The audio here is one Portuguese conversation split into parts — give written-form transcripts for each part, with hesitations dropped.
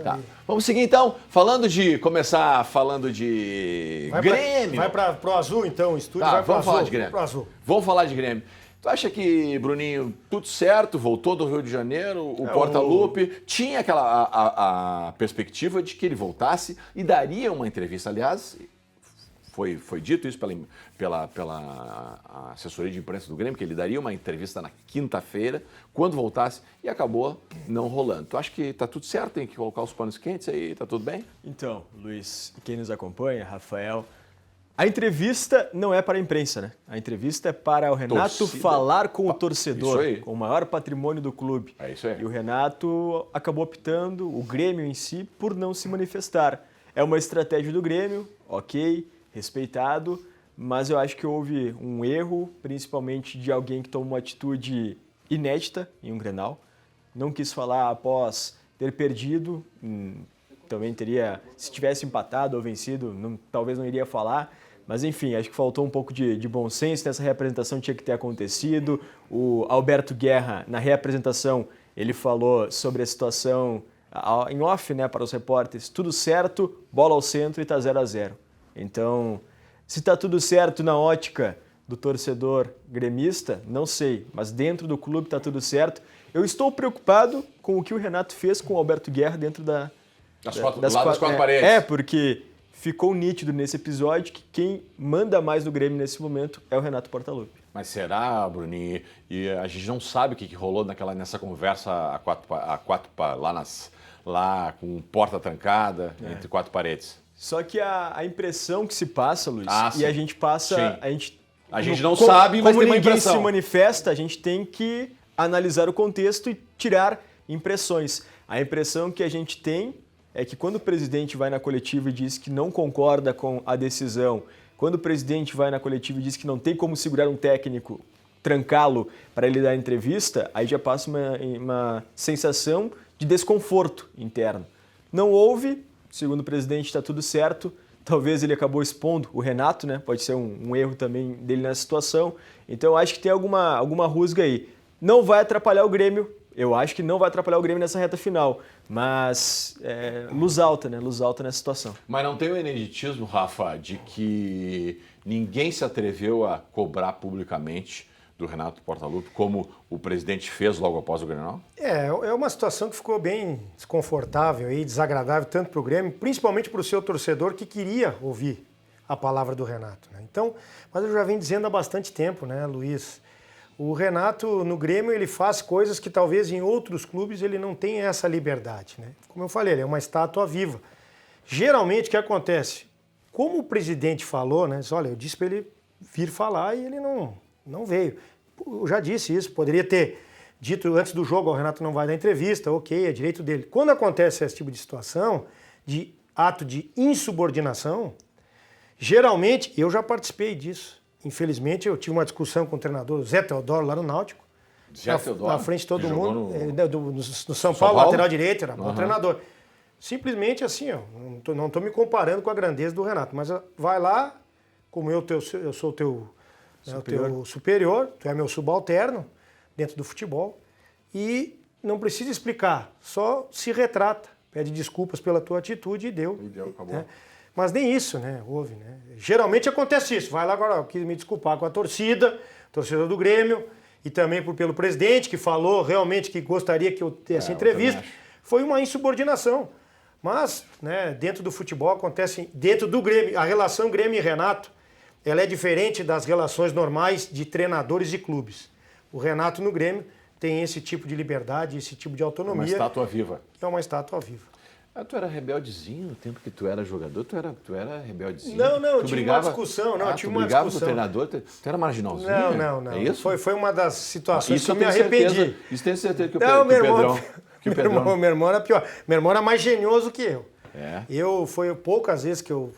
Tá. Vamos seguir então, começar falando de Grêmio. Vai pro azul então, o estúdio Tá, vai pro vamos azul. falar de Grêmio. Pro azul. Vamos falar de Grêmio. Tu acha que, Bruninho, tudo certo, voltou do Rio de Janeiro, o Portaluppi, tinha a perspectiva de que ele voltasse e daria uma entrevista, aliás, foi dito isso pela assessoria de imprensa do Grêmio, que ele daria uma entrevista na quinta-feira, quando voltasse, e acabou não rolando. Tu acha que tá tudo certo, tem que colocar os panos quentes aí, tá tudo bem? Então, Luiz, quem nos acompanha, Rafael, a entrevista não é para a imprensa, né? A entrevista é para o Renato falar com o torcedor, com o maior patrimônio do clube. É isso aí. E o Renato acabou optando, o Grêmio em si, por não se manifestar. É uma estratégia do Grêmio, ok, respeitado, mas eu acho que houve um erro, principalmente de alguém que tomou uma atitude inédita em um Grenal. Não quis falar após ter perdido, também teria, se tivesse empatado ou vencido, talvez não iria falar. Mas enfim, acho que faltou um pouco de bom senso, nessa reapresentação tinha que ter acontecido. O Alberto Guerra, na reapresentação, ele falou sobre a situação em off, né, para os repórteres, tudo certo, bola ao centro e está 0-0. Então, se está tudo certo na ótica do torcedor gremista, não sei, mas dentro do clube está tudo certo. Eu estou preocupado com o que o Renato fez com o Alberto Guerra dentro das quatro paredes. Porque ficou nítido nesse episódio que quem manda mais no Grêmio nesse momento é o Renato Portaluppi. Mas será, Bruninho? E a gente não sabe o que rolou nessa conversa lá com porta trancada, entre quatro paredes. Só que a impressão que se passa, Luiz, e a gente passa... Sim. A gente não sabe, mas tem uma impressão. Como ninguém se manifesta, a gente tem que analisar o contexto e tirar impressões. A impressão que a gente tem é que quando o presidente vai na coletiva e diz que não concorda com a decisão, quando o presidente vai na coletiva e diz que não tem como segurar um técnico, trancá-lo para ele dar entrevista, aí já passa uma sensação de desconforto interno. Não houve, segundo o presidente, está tudo certo. Talvez ele acabou expondo o Renato, né? Pode ser um erro também dele nessa situação. Então eu acho que tem alguma rusga aí. Não vai atrapalhar o Grêmio. Eu acho que não vai atrapalhar o Grêmio nessa reta final, mas luz alta, né? Luz alta nessa situação. Mas não tem o ineditismo, Rafa, de que ninguém se atreveu a cobrar publicamente do Renato Portaluppi, como o presidente fez logo após o Grenal? É uma situação que ficou bem desconfortável e desagradável tanto para o Grêmio, principalmente para o seu torcedor que queria ouvir a palavra do Renato, né? Então, mas eu já venho dizendo há bastante tempo, né, Luiz? O Renato, no Grêmio, ele faz coisas que talvez em outros clubes ele não tenha essa liberdade, né? Como eu falei, ele é uma estátua viva. Geralmente, o que acontece? Como o presidente falou, né? Olha, eu disse para ele vir falar e ele não veio. Eu já disse isso, poderia ter dito antes do jogo, o Renato não vai dar entrevista, ok, é direito dele. Quando acontece esse tipo de situação, de ato de insubordinação, geralmente, eu já participei disso. Infelizmente, eu tive uma discussão com o treinador Zé Teodoro lá no Náutico. Na frente de todo mundo. No São Paulo, lateral direito, era bom treinador. Simplesmente assim, não estou me comparando com a grandeza do Renato, mas vai lá, como eu sou o teu superior, tu é meu subalterno dentro do futebol, e não precisa explicar, só se retrata, pede desculpas pela tua atitude e deu. Acabou. Né? Mas nem isso, né? Houve, né? Geralmente acontece isso. Vai lá agora, eu quis me desculpar com a torcida, torcedor do Grêmio, e também pelo presidente, que falou realmente que gostaria que eu desse entrevista. Foi uma insubordinação. Mas, né, dentro do futebol acontece, dentro do Grêmio, a relação Grêmio e Renato, ela é diferente das relações normais de treinadores e clubes. O Renato no Grêmio tem esse tipo de liberdade, esse tipo de autonomia. Uma estátua viva. É uma estátua viva. Tu era rebeldezinho no tempo que tu era jogador? Tu era rebeldezinho? Não, tive uma discussão. Tu brigava com o treinador? Tu era marginalzinho? Não. É isso? Foi uma das situações que eu me arrependi. Isso tenho certeza que meu irmão era pior. Meu irmão era mais genioso que eu. Foi poucas vezes que eu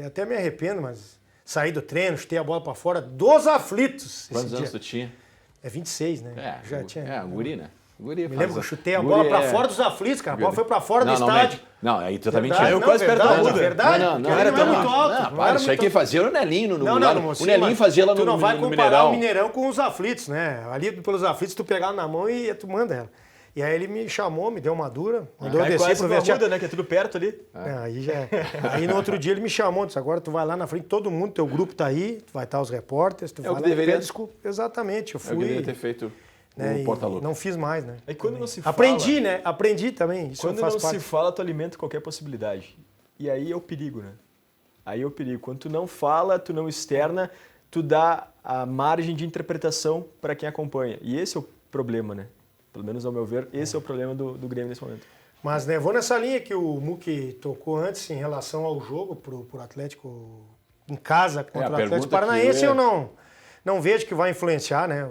até me arrependo, mas saí do treino, chutei a bola para fora dos aflitos. Quantos anos tu tinha? 26, né? Já tinha. Um guri, né? Me lembro que eu chutei a bola pra fora dos aflitos, cara. A bola foi pra fora do estádio. Não, aí tu tá mentindo. Eu quase perto da Ruda. Verdade? Não era muito alto. Não, isso aí quem fazia era o Nelinho. O sim, Nelinho fazia lá no Mineirão. Tu não vai comparar Mineirão. o Mineirão com os aflitos, né? Ali pelos aflitos tu pegar na mão e tu manda ela. E aí ele me chamou, me deu uma dura, mandou eu Cai descer quase pro com a vestiário. Arruda, né? Que é tudo perto ali. Aí já é. Aí no outro dia ele me chamou, disse, agora tu vai lá na frente, todo mundo, teu grupo tá aí, vai estar os repórteres, tu É o vai que lá e deveria- pede desculpa. Exatamente, eu Eu deveria fui, ter feito né, o e porta-lupe. não fiz mais, né? Aí quando não se fala... Aprendi, né? Aprendi também, isso Quando faz não parte. se fala, tu alimenta qualquer possibilidade. E aí é o perigo, né? Aí é o perigo. Quando tu não fala, tu não externa, tu dá a margem de interpretação para quem acompanha. E esse é o problema, né? Pelo menos ao meu ver, esse é o problema do Grêmio nesse momento. Mas, né, vou nessa linha que o Muki tocou antes em relação ao jogo pro Atlético em casa contra a o Atlético pergunta Paranaense, que é- eu não vejo que vai influenciar, né?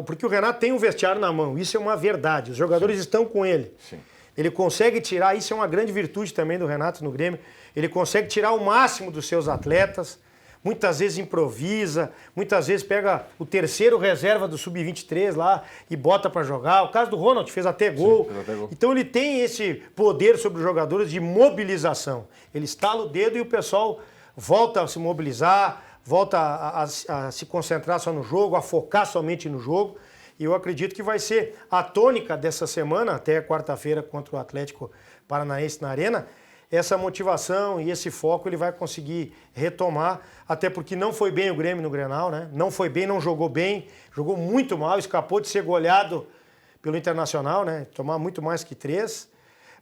Porque o Renato tem o vestiário na mão, isso é uma verdade. Os jogadores estão com ele. Sim. Ele consegue tirar, isso é uma grande virtude também do Renato no Grêmio, ele consegue tirar o máximo dos seus atletas, muitas vezes improvisa, muitas vezes pega o terceiro reserva do Sub-23 lá e bota para jogar. O caso do Ronald fez até gol. fez até gol. Então ele tem esse poder sobre os jogadores de mobilização. Ele estala o dedo e o pessoal volta a se mobilizar, volta a se concentrar só no jogo, a focar somente no jogo. E eu acredito que vai ser a tônica dessa semana, até quarta-feira contra o Atlético Paranaense na Arena, essa motivação e esse foco ele vai conseguir retomar, até porque não foi bem o Grêmio no Grenal, né? Não foi bem, não jogou bem, jogou muito mal, escapou de ser goleado pelo Internacional, né? Tomar muito mais que 3,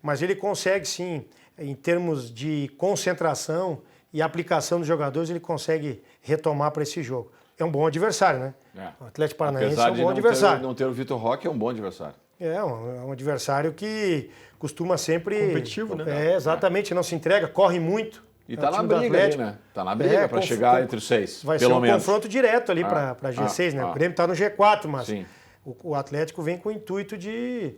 mas ele consegue sim, em termos de concentração e aplicação dos jogadores, ele consegue retomar para esse jogo. É um bom adversário, né? O Atlético Paranaense Apesar é um de bom não adversário. não ter o Vitor Roque, é um bom adversário. É um adversário que costuma sempre... Competitivo, né? É, exatamente, não se entrega, corre muito. E É tá o na time do briga ali, Atlético. né? Tá na briga para chegar entre os 6, Vai pelo ser um menos. confronto direto ali para G6, né? O Grêmio está no G4, mas Sim. o Atlético vem com o intuito de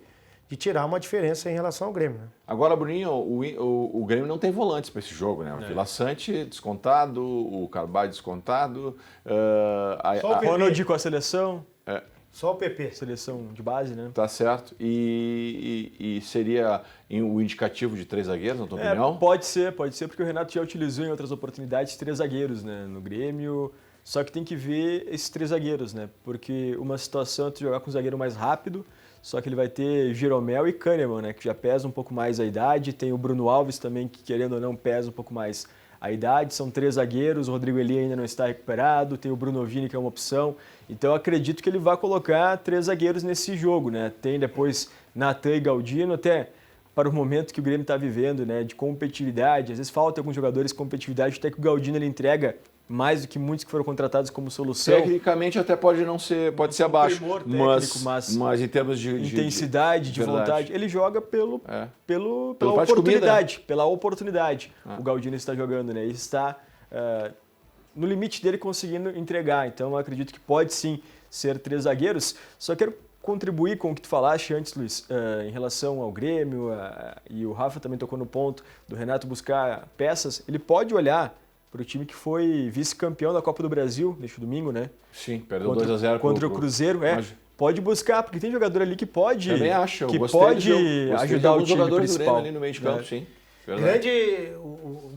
tirar uma diferença em relação ao Grêmio, né? Agora, Bruninho, o Grêmio não tem volantes para esse jogo, né? O Vila Sante descontado, o Carvalho descontado. Só o PP. Ronald com a seleção, Só o PP. seleção de base, né? Tá certo. E seria o indicativo de 3 zagueiros, na tua opinião? Pode ser, porque o Renato já utilizou em outras oportunidades 3 zagueiros, né, no Grêmio. Só que tem que ver esses 3 zagueiros, né? Porque uma situação é tu jogar com um zagueiro mais rápido, só que ele vai ter Jeromel e Kahneman, né? Que já pesa um pouco mais a idade. Tem o Bruno Alves também, que querendo ou não pesa um pouco mais a idade. São 3 zagueiros, o Rodrigo Eli ainda não está recuperado, tem o Bruno Vini, que é uma opção. Então eu acredito que ele vai colocar 3 zagueiros nesse jogo, né? Tem depois Natan e Galdino, até para o momento que o Grêmio está vivendo, né? De competitividade. Às vezes falta alguns jogadores de competitividade, até que o Galdino ele entrega mais do que muitos que foram contratados como solução. Tecnicamente até pode não ser, pode ser abaixo, primor técnico, mas em termos de intensidade, de verdade. vontade, ele joga pela Pelo prato de oportunidade, pela oportunidade. O Galdino está jogando, né? E está no limite dele conseguindo entregar. Então eu acredito que pode sim ser 3 zagueiros. Só quero contribuir com o que tu falaste antes, Luiz, em relação ao Grêmio, e o Rafa também tocou no ponto do Renato buscar peças. Ele pode olhar para o time que foi vice-campeão da Copa do Brasil neste domingo, né? Sim, perdeu 2-0 contra o Cruzeiro. Pode buscar, porque tem jogador ali que pode, Também acho, eu que gostei pode gostei ajudar o dos time jogadores do principal. Grêmio ali no meio de campo, sim. Verdade.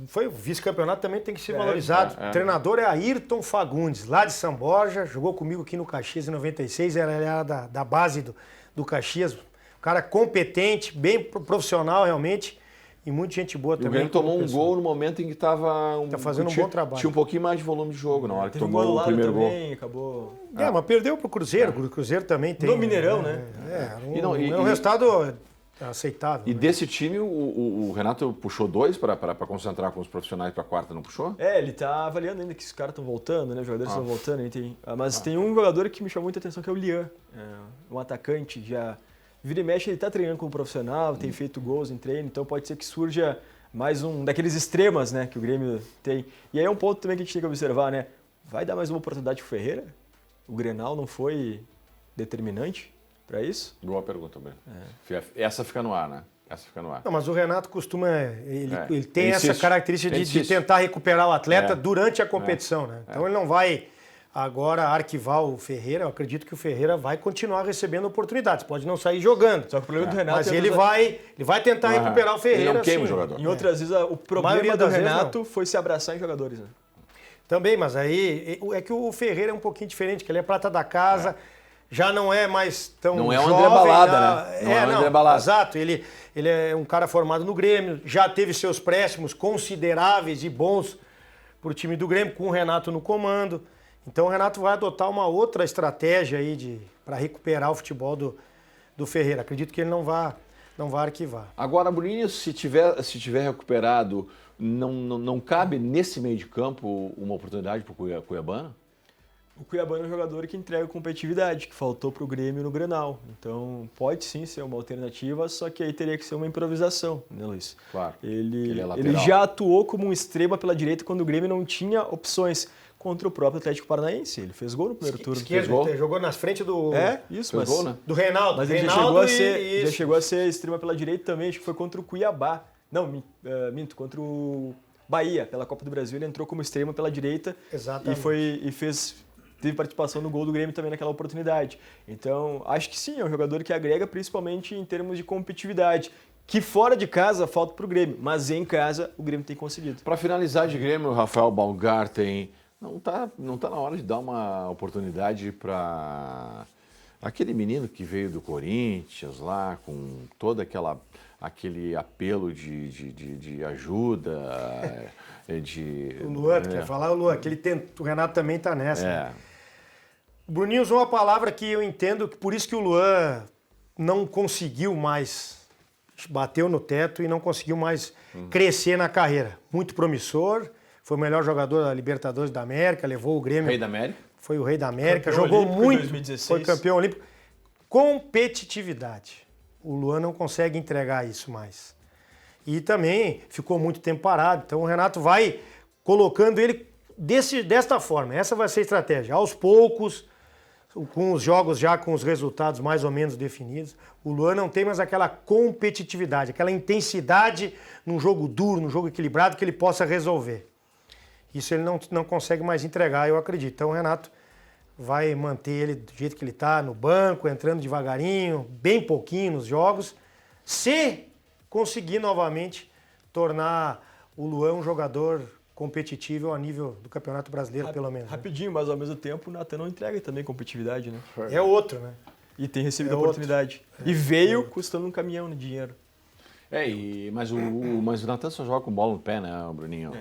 Foi o vice-campeonato, também tem que ser valorizado. O treinador é Ayrton Fagundes, lá de São Borja, jogou comigo aqui no Caxias em 96, era da base do Caxias. Um cara competente, bem profissional realmente. E muita gente boa também. O Grêmio tomou um gol no momento em que estava fazendo um bom trabalho. Tinha um pouquinho mais de volume de jogo na hora que Teve um tomou gol o primeiro também, gol. acabou. Mas perdeu pro Cruzeiro. O Cruzeiro também tem. No Mineirão, né? É um resultado aceitável. E desse time, o Renato puxou 2 para concentrar com os profissionais para a quarta, não puxou? Ele tá avaliando ainda que os caras estão voltando, né? Os jogadores estão voltando. Mas tem um jogador que me chamou muita atenção, que é o Lian. Um atacante, já vira e mexe, ele tá treinando como profissional, tem feito gols em treino, então pode ser que surja mais um daqueles extremas, né, que o Grêmio tem. E aí é um ponto também que a gente tem que observar, né? Vai dar mais uma oportunidade pro Ferreira? O Grenal não foi determinante para isso? Boa pergunta, Bruno. Essa fica no ar, né? Essa fica no ar. Não, mas o Renato costuma. Ele tem Ele essa insiste. característica Ele de insiste. tentar recuperar o atleta durante a competição, né? Então ele não vai agora arquivar o Ferreira. Eu acredito que o Ferreira vai continuar recebendo oportunidades. Pode não sair jogando. Só que o problema do Renato Mas é ele vai tentar recuperar o Ferreira. Ele não queima assim. o jogador. Em outras vezes, o problema maioria do das vezes, Renato foi se abraçar em jogadores, né? Também, mas aí é que o Ferreira é um pouquinho diferente, que ele é prata da casa. já não é mais tão Não é o jovem. André Balada, né? Não é o André Balada. Exato, ele é um cara formado no Grêmio, já teve seus préstimos consideráveis e bons para o time do Grêmio, com o Renato no comando. Então o Renato vai adotar uma outra estratégia aí para recuperar o futebol do Ferreira. Acredito que ele não vai arquivar. Agora, Bruninho, se tiver recuperado, não cabe nesse meio de campo uma oportunidade para o Cuiabano? O Cuiabano é um jogador que entrega competitividade, que faltou para o Grêmio no Grenal. Então, pode sim ser uma alternativa, só que aí teria que ser uma improvisação, né, Luiz? Claro. Ele lateral. já atuou como um extrema pela direita quando o Grêmio não tinha opções contra o próprio Atlético Paranaense. Ele fez gol no primeiro turno. Fez gol. Ele jogou nas frentes do... Isso, fez gol, né? Do Reinaldo. Mas ele Reinaldo já chegou a ser extrema pela direita também, acho que foi contra o Cuiabá. Não, minto, contra o Bahia, pela Copa do Brasil. Ele entrou como extrema pela direita. Exatamente. Teve participação no gol do Grêmio também naquela oportunidade. Então, acho que sim, é um jogador que agrega principalmente em termos de competitividade, que fora de casa falta para o Grêmio, mas em casa o Grêmio tem conseguido. Para finalizar de Grêmio, o Rafael Baumgarten, não tá na hora de dar uma oportunidade para aquele menino que veio do Corinthians lá, com todo aquele apelo de ajuda, O Luan, tu quer falar? O Luan, o Renato também está nessa. Né? O Bruninho usou uma palavra que eu entendo, que por isso que o Luan não conseguiu mais, bateu no teto e não conseguiu mais crescer na carreira. Muito promissor, foi o melhor jogador da Libertadores da América, levou o Grêmio... Rei da América? Foi o Rei da América, Campeão jogou olímpico em muito, 2016. foi campeão olímpico. Competitividade. O Luan não consegue entregar isso mais. E também ficou muito tempo parado, então o Renato vai colocando ele desta forma. Essa vai ser a estratégia. Aos poucos, com os jogos já com os resultados mais ou menos definidos, o Luan não tem mais aquela competitividade, aquela intensidade num jogo duro, num jogo equilibrado que ele possa resolver. Isso ele não consegue mais entregar, eu acredito. Então o Renato vai manter ele do jeito que ele está, no banco, entrando devagarinho, bem pouquinho nos jogos, se conseguir novamente tornar o Luan um jogador competitivo a nível do Campeonato Brasileiro, pelo menos. Rapidinho, mas ao mesmo tempo o Natan não entrega também competitividade, né? É outro, né? E tem recebido a oportunidade. E veio custando um caminhão de dinheiro. Mas o Natan só joga com bola no pé, né, Bruninho?